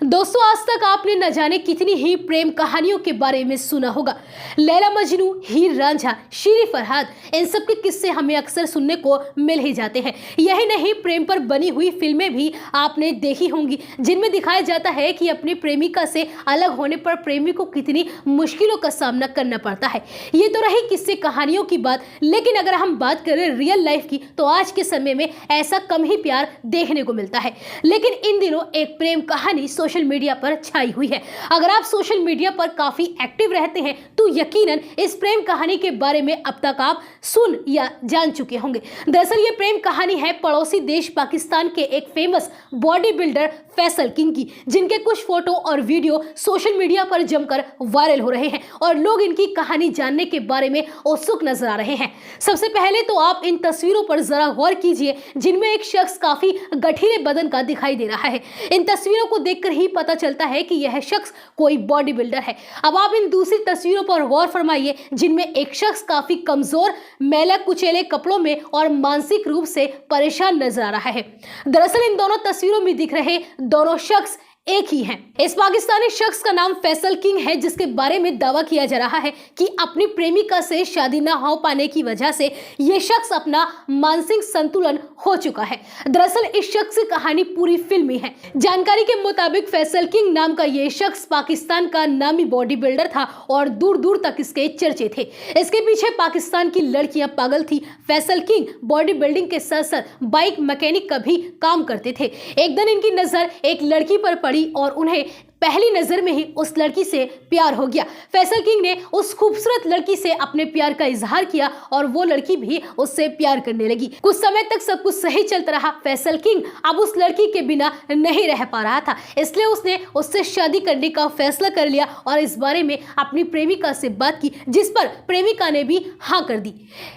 दोस्तों, आज तक आपने न जाने कितनी ही प्रेम कहानियों के बारे में सुना होगा। लैला मजनू, हीर रांझा, शीरी फरहाद, इन सब के किस्से हमें अक्सर सुनने को मिल ही जाते हैं। यही नहीं, प्रेम पर बनी हुई फिल्में भी आपने देखी होंगी, जिनमें दिखाया जाता है कि अपनी प्रेमिका से अलग होने पर प्रेमी को कितनी मुश्किलों का सामना करना पड़ता है। ये तो रही किस्से कहानियों की बात, लेकिन अगर हम बात करें रियल लाइफ की, तो आज के समय में ऐसा कम ही प्यार देखने को मिलता है। लेकिन इन दिनों एक प्रेम कहानी सोशल मीडिया पर छाई हुई है। अगर आप सोशल मीडिया पर काफी एक्टिव रहते हैं तो यकीनन इस प्रेम कहानी के बारे में अब तक आप सुन या जान चुके होंगे। दरअसल ये प्रेम कहानी है पड़ोसी देश पाकिस्तान के एक famous body builder Faisal king की, जिनके कुछ फोटो और वीडियो सोशल मीडिया पर जमकर वायरल हो रहे हैं और लोग इनकी कहानी जानने के बारे में उत्सुक नजर आ रहे हैं। सबसे पहले तो आप इन तस्वीरों पर जरा गौर कीजिए, जिनमें एक शख्स काफी गठीले बदन का दिखाई दे रहा है। इन तस्वीरों को देखकर ही पता चलता है कि यह शख्स कोई बॉडी बिल्डर है। अब आप इन दूसरी तस्वीरों पर गौर फरमाइए, जिनमें एक शख्स काफी कमजोर, मैला कुचैले कपड़ों में और मानसिक रूप से परेशान नजर आ रहा है। दरअसल इन दोनों तस्वीरों में दिख रहे दोनों शख्स एक ही हैं। इस पाकिस्तानी शख्स का नाम फैसल किंग है, जिसके बारे में दावा किया जा रहा है कि अपनी प्रेमिका से शादी न हो पाने की वजह से ये शख्स अपना मानसिक संतुलन हो चुका है। दरअसल इस शख्स की कहानी पूरी फिल्मी है। जानकारी के मुताबिक फैसल किंग नाम का ये शख्स पाकिस्तान का नामी बॉडी बिल्डर था और दूर दूर तक इसके चर्चे थे। इसके पीछे पाकिस्तान की लड़कियां पागल थी। फैसल किंग बॉडी बिल्डिंग के साथ साथ बाइक मैकेनिक का भी काम करते थे। एक दिन इनकी नजर एक लड़की पर पड़ी और उन्हें पहली नजर में ही उस लड़की से प्यार हो गया। फैसल किंग ने उस खूबसूरत लड़की से अपने प्यार का इजहार किया और वो लड़की भी उससे प्यार करने लगी। कुछ समय तक सब कुछ सही चलता रहा। फैसल किंग अब उस लड़की के बिना नहीं रह पा रहा था, इसलिए उसने उससे शादी करने का फैसला कर लिया और इस बारे में अपनी प्रेमिका से बात की, जिस पर प्रेमिका ने भी हाँ कर दी।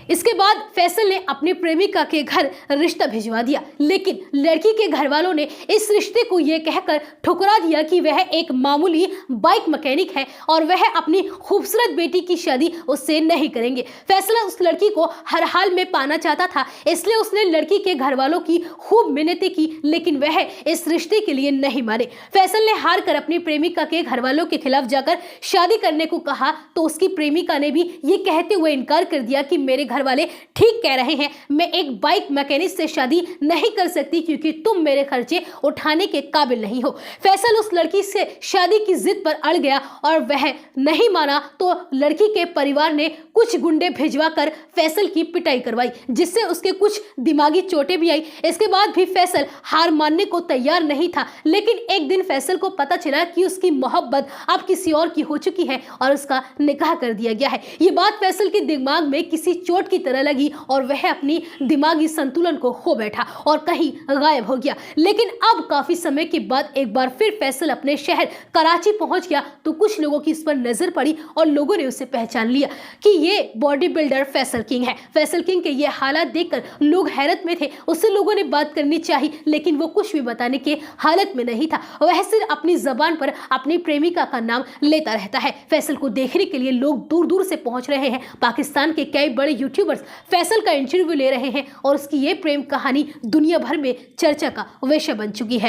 इसके बाद फैसल ने अपनी प्रेमिका के घर रिश्ता भिजवा दिया, लेकिन लड़की के घर वालों ने इस रिश्ते को यह कहकर ठुकरा दिया कि वह एक मामूली बाइक मैकेनिक है और वह अपनी खूबसूरत बेटी की शादी उससे नहीं करेंगे। फैसल उस लड़की को हर हाल में पाना चाहता था, इसलिए उसने लड़की के घर वालों की खूब मिन्नतें की, लेकिन वह इस रिश्ते के लिए नहीं माने। फैसल ने हार कर अपनी प्रेमिका के घर वालों के खिलाफ जाकर शादी करने को कहा, तो उसकी प्रेमिका ने भी ये कहते हुए इनकार कर दिया कि मेरे घर वाले ठीक कह रहे हैं, मैं एक बाइक मैकेनिक से शादी नहीं कर सकती क्योंकि तुम मेरे खर्चे उठाने के काबिल नहीं हो। फैसल उस लड़की से शादी की जिद पर अड़ गया और वह नहीं माना, तो लड़की के परिवार ने कुछ गुंडे भिजवाकर फैसल की पिटाई करवाई, जिससे उसके कुछ दिमागी चोटें भी आई। इसके बाद भी फैसल हार मानने को तैयार नहीं था, लेकिन एक दिन फैसल को पता चला कि उसकी मोहब्बत अब किसी और की हो चुकी है और उसका निकाह कर दिया गया है। ये बात फैसल के दिमाग में किसी चोट की तरह लगी और वह अपनी दिमागी संतुलन को खो बैठा और कहीं गायब हो गया। लेकिन अब काफी समय के बाद एक बार फिर फैसल अपने शहर कराची पहुंच गया, तो कुछ लोगों की इस पर नजर पड़ी और लोगों ने उसे पहचान लिया कि ये बॉडी बिल्डर फैसल किंग है। फैसल किंग के ये हालात देखकर लोग हैरत में थे। उससे लोगों ने बात करनी चाहिए, लेकिन वो कुछ भी बताने के हालत में नहीं था। वह सिर्फ अपनी जबान पर अपनी प्रेमिका का नाम लेता रहता है। फैसल को देखने के लिए लोग दूर दूर से पहुंच रहे हैं। पाकिस्तान के कई बड़े यूट्यूबर्स फैसल का इंटरव्यू ले रहे हैं और उसकी ये प्रेम कहानी दुनिया भर में चर्चा का विषय बन चुकी है।